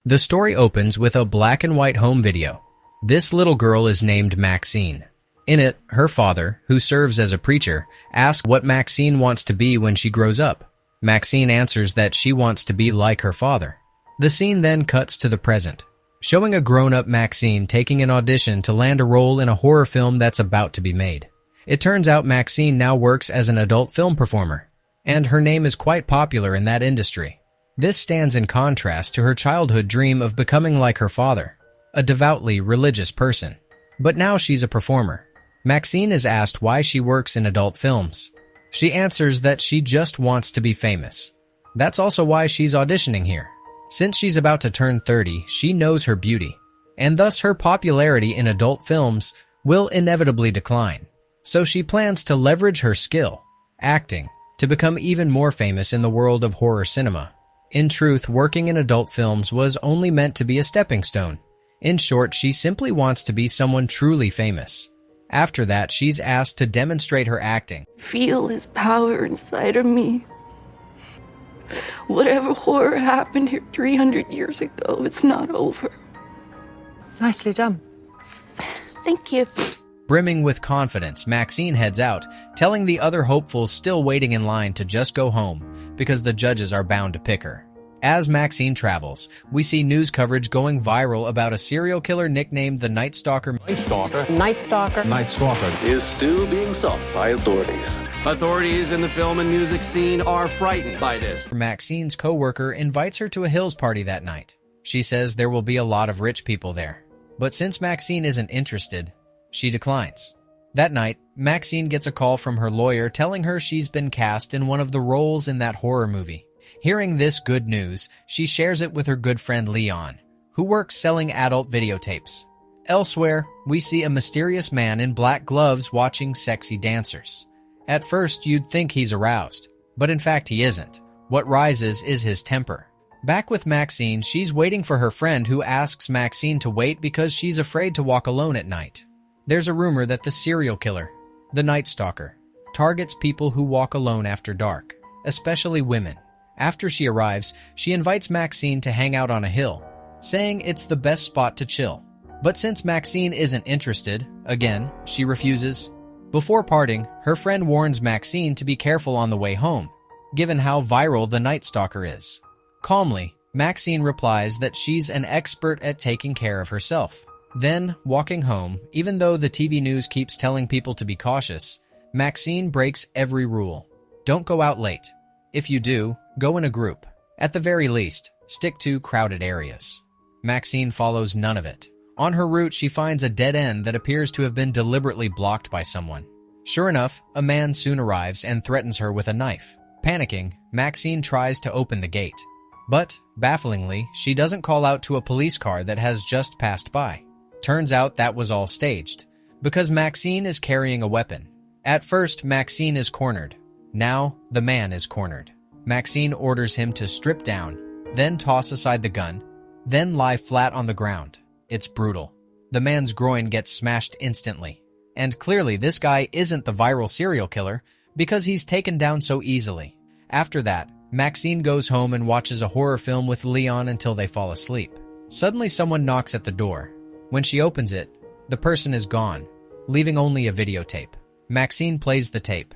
The story opens with a black and white home video. This little girl is named Maxine. In it, her father, who serves as a preacher, asks what Maxine wants to be when she grows up. Maxine answers that she wants to be like her father. The scene then cuts to the present, showing a grown-up Maxine taking an audition to land a role in a horror film that's about to be made. It turns out Maxine now works as an adult film performer, and her name is quite popular in that industry. This stands in contrast to her childhood dream of becoming like her father, a devoutly religious person. But now she's a performer. Maxine is asked why she works in adult films. She answers that she just wants to be famous. That's also why she's auditioning here. Since she's about to turn 30, she knows her beauty, and thus her popularity in adult films will inevitably decline. So she plans to leverage her skill, acting, to become even more famous in the world of horror cinema. In truth, working in adult films was only meant to be a stepping stone. In short, she simply wants to be someone truly famous. After that, she's asked to demonstrate her acting. Feel his power inside of me. Whatever horror happened here 300 years ago, it's not over. Nicely done. Thank you. Brimming with confidence, Maxine heads out, telling the other hopefuls still waiting in line to just go home because the judges are bound to pick her. As Maxine travels, we see news coverage going viral about a serial killer nicknamed the Nightstalker. Nightstalker is still being sought by authorities. Authorities in the film and music scene are frightened by this. Maxine's co-worker invites her to a Hills party that night. She says there will be a lot of rich people there. But since Maxine isn't interested, she declines. That night, Maxine gets a call from her lawyer telling her she's been cast in one of the roles in that horror movie. Hearing this good news, she shares it with her good friend Leon, who works selling adult videotapes. Elsewhere, we see a mysterious man in black gloves watching sexy dancers. At first, you'd think he's aroused, but in fact he isn't. What rises is his temper. Back with Maxine, she's waiting for her friend who asks Maxine to wait because she's afraid to walk alone at night. There's a rumor that the serial killer, the Nightstalker, targets people who walk alone after dark, especially women. After she arrives, she invites Maxine to hang out on a hill, saying it's the best spot to chill. But since Maxine isn't interested, again, she refuses. Before parting, her friend warns Maxine to be careful on the way home, given how viral the Nightstalker is. Calmly, Maxine replies that she's an expert at taking care of herself. Then, walking home, even though the TV news keeps telling people to be cautious, Maxine breaks every rule. Don't go out late. If you do, go in a group. At the very least, stick to crowded areas. Maxine follows none of it. On her route, she finds a dead end that appears to have been deliberately blocked by someone. Sure enough, a man soon arrives and threatens her with a knife. Panicking, Maxine tries to open the gate. But, bafflingly, she doesn't call out to a police car that has just passed by. Turns out that was all staged, because Maxine is carrying a weapon. At first, Maxine is cornered. Now, the man is cornered. Maxine orders him to strip down, then toss aside the gun, then lie flat on the ground. It's brutal. The man's groin gets smashed instantly. And clearly this guy isn't the viral serial killer because he's taken down so easily. After that, Maxine goes home and watches a horror film with Leon until they fall asleep. Suddenly someone knocks at the door. When she opens it, the person is gone, leaving only a videotape. Maxine plays the tape.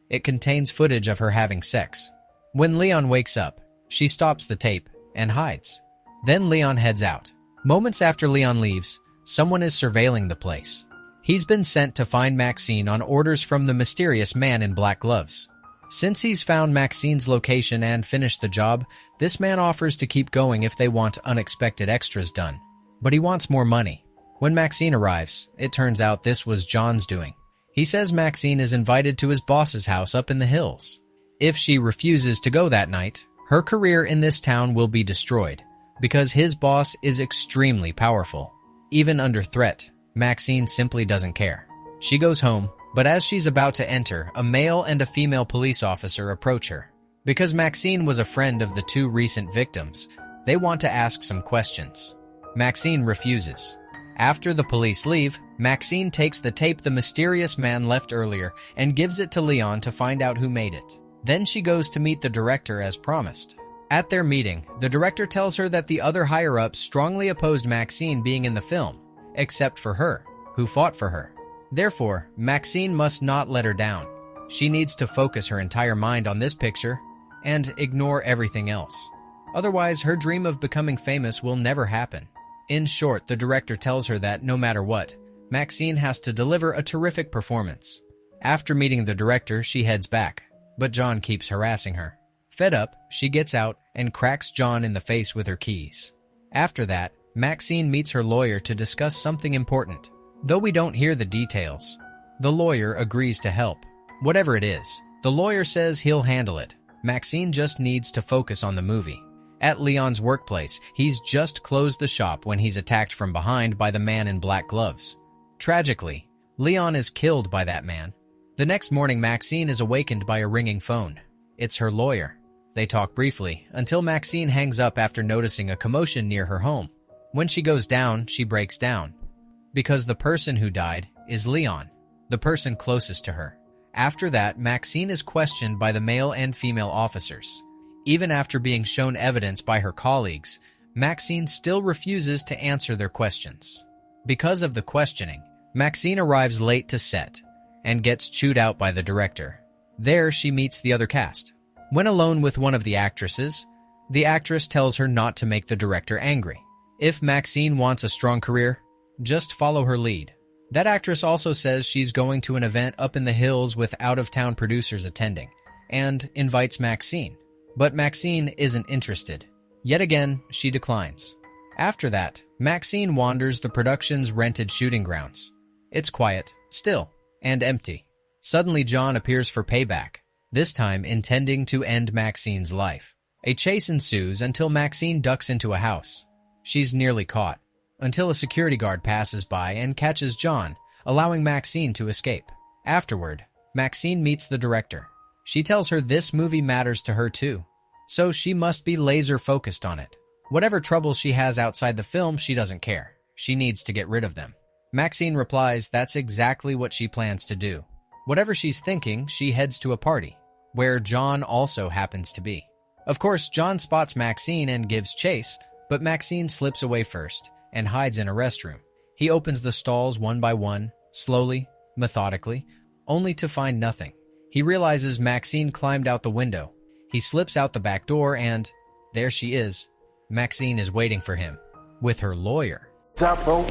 It contains footage of her having sex. When Leon wakes up, she stops the tape and hides. Then Leon heads out. Moments after Leon leaves, someone is surveilling the place. He's been sent to find Maxine on orders from the mysterious man in black gloves. Since he's found Maxine's location and finished the job, this man offers to keep going if they want unexpected extras done. But he wants more money. When Maxine arrives, it turns out this was John's doing. He says Maxine is invited to his boss's house up in the hills. If she refuses to go that night, her career in this town will be destroyed, because his boss is extremely powerful. Even under threat, Maxine simply doesn't care. She goes home, but as she's about to enter, a male and a female police officer approach her. Because Maxine was a friend of the two recent victims, they want to ask some questions. Maxine refuses. After the police leave, Maxine takes the tape the mysterious man left earlier and gives it to Leon to find out who made it. Then she goes to meet the director as promised. At their meeting, the director tells her that the other higher-ups strongly opposed Maxine being in the film, except for her, who fought for her. Therefore, Maxine must not let her down. She needs to focus her entire mind on this picture and ignore everything else. Otherwise, her dream of becoming famous will never happen. In short, the director tells her that no matter what, Maxine has to deliver a terrific performance. After meeting the director, she heads back, but John keeps harassing her. Fed up, she gets out and cracks John in the face with her keys. After that, Maxine meets her lawyer to discuss something important. Though we don't hear the details, the lawyer agrees to help. Whatever it is, the lawyer says he'll handle it. Maxine just needs to focus on the movie. At Leon's workplace, he's just closed the shop when he's attacked from behind by the man in black gloves. Tragically, Leon is killed by that man. The next morning, Maxine is awakened by a ringing phone. It's her lawyer. They talk briefly, until Maxine hangs up after noticing a commotion near her home. When she goes down, she breaks down. Because the person who died is Leon, the person closest to her. After that, Maxine is questioned by the male and female officers. Even after being shown evidence by her colleagues, Maxine still refuses to answer their questions. Because of the questioning, Maxine arrives late to set and gets chewed out by the director. There, she meets the other cast. When alone with one of the actresses, the actress tells her not to make the director angry. If Maxine wants a strong career, just follow her lead. That actress also says she's going to an event up in the hills with out-of-town producers attending, and invites Maxine. But Maxine isn't interested. Yet again, she declines. After that, Maxine wanders the production's rented shooting grounds. It's quiet, still, and empty. Suddenly, John appears for payback, this time intending to end Maxine's life. A chase ensues until Maxine ducks into a house. She's nearly caught, until a security guard passes by and catches John, allowing Maxine to escape. Afterward, Maxine meets the director. She tells her this movie matters to her too, so she must be laser-focused on it. Whatever troubles she has outside the film, she doesn't care. She needs to get rid of them. Maxine replies that's exactly what she plans to do. Whatever she's thinking, she heads to a party, where John also happens to be. Of course, John spots Maxine and gives chase, but Maxine slips away first and hides in a restroom. He opens the stalls one by one, slowly, methodically, only to find nothing. He realizes Maxine climbed out the window. He slips out the back door and, there she is. Maxine is waiting for him, with her lawyer. What's up, bro?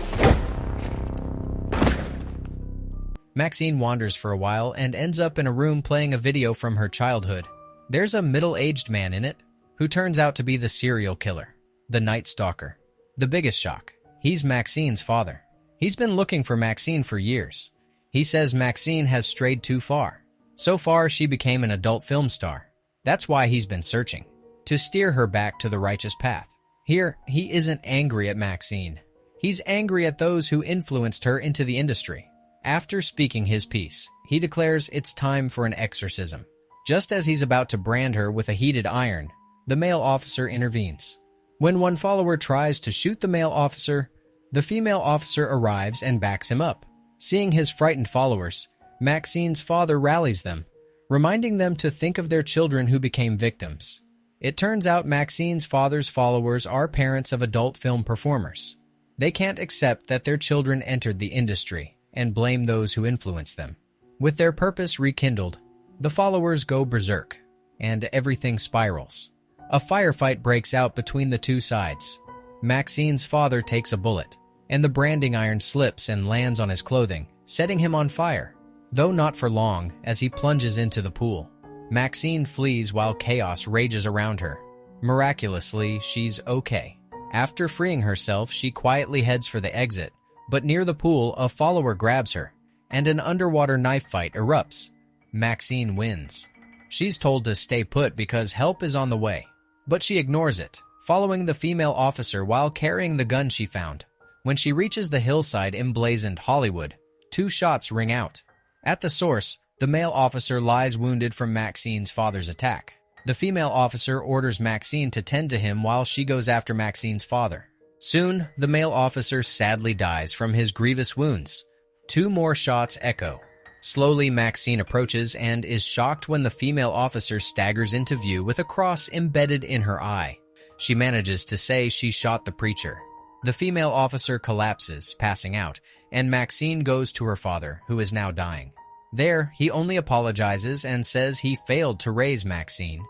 Maxine wanders for a while and ends up in a room playing a video from her childhood. There's a middle-aged man in it, who turns out to be the serial killer, the Nightstalker. The biggest shock, he's Maxine's father. He's been looking for Maxine for years. He says Maxine has strayed too far. So far, she became an adult film star. That's why he's been searching, to steer her back to the righteous path. Here, he isn't angry at Maxine. He's angry at those who influenced her into the industry. After speaking his piece, he declares it's time for an exorcism. Just as he's about to brand her with a heated iron, the male officer intervenes. When one follower tries to shoot the male officer, the female officer arrives and backs him up. Seeing his frightened followers, Maxine's father rallies them, reminding them to think of their children who became victims. It turns out Maxine's father's followers are parents of adult film performers. They can't accept that their children entered the industry and blame those who influenced them. With their purpose rekindled, the followers go berserk, and everything spirals. A firefight breaks out between the two sides. Maxine's father takes a bullet, and the branding iron slips and lands on his clothing, setting him on fire. Though not for long, as he plunges into the pool. Maxine flees while chaos rages around her. Miraculously, she's okay. After freeing herself, she quietly heads for the exit, but near the pool, a follower grabs her, and an underwater knife fight erupts. Maxine wins. She's told to stay put because help is on the way, but she ignores it, following the female officer while carrying the gun she found. When she reaches the hillside emblazoned Hollywood, 2 shots ring out. At the source, the male officer lies wounded from Maxine's father's attack. The female officer orders Maxine to tend to him while she goes after Maxine's father. Soon, the male officer sadly dies from his grievous wounds. 2 more shots echo. Slowly, Maxine approaches and is shocked when the female officer staggers into view with a cross embedded in her eye. She manages to say she shot the preacher. The female officer collapses, passing out, and Maxine goes to her father, who is now dying. There, he only apologizes and says he failed to raise Maxine.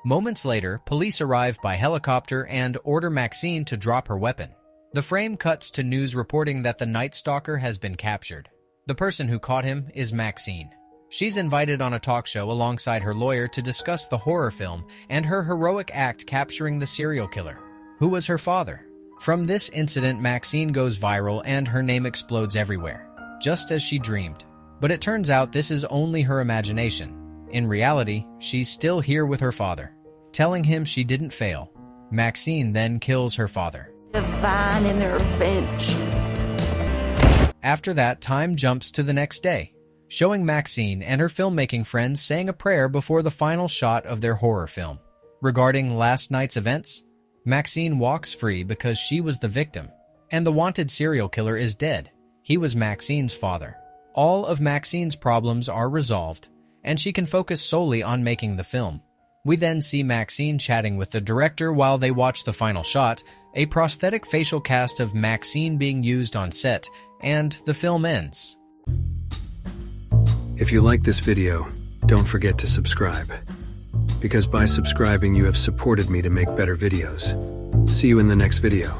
Moments later, police arrive by helicopter and order Maxine to drop her weapon. The frame cuts to news reporting that the Nightstalker has been captured. The person who caught him is Maxine. She's invited on a talk show alongside her lawyer to discuss the horror film and her heroic act capturing the serial killer, who was her father. From this incident, Maxine goes viral and her name explodes everywhere, just as she dreamed. But it turns out this is only her imagination. In reality, she's still here with her father, telling him she didn't fail. Maxine then kills her father. Divine intervention. After that, time jumps to the next day, showing Maxine and her filmmaking friends saying a prayer before the final shot of their horror film. Regarding last night's events, Maxine walks free because she was the victim, and the wanted serial killer is dead. He was Maxine's father. All of Maxine's problems are resolved, and she can focus solely on making the film. We then see Maxine chatting with the director while they watch the final shot, a prosthetic facial cast of Maxine being used on set, and the film ends. If you like this video, don't forget to subscribe. Because by subscribing, you have supported me to make better videos. See you in the next video.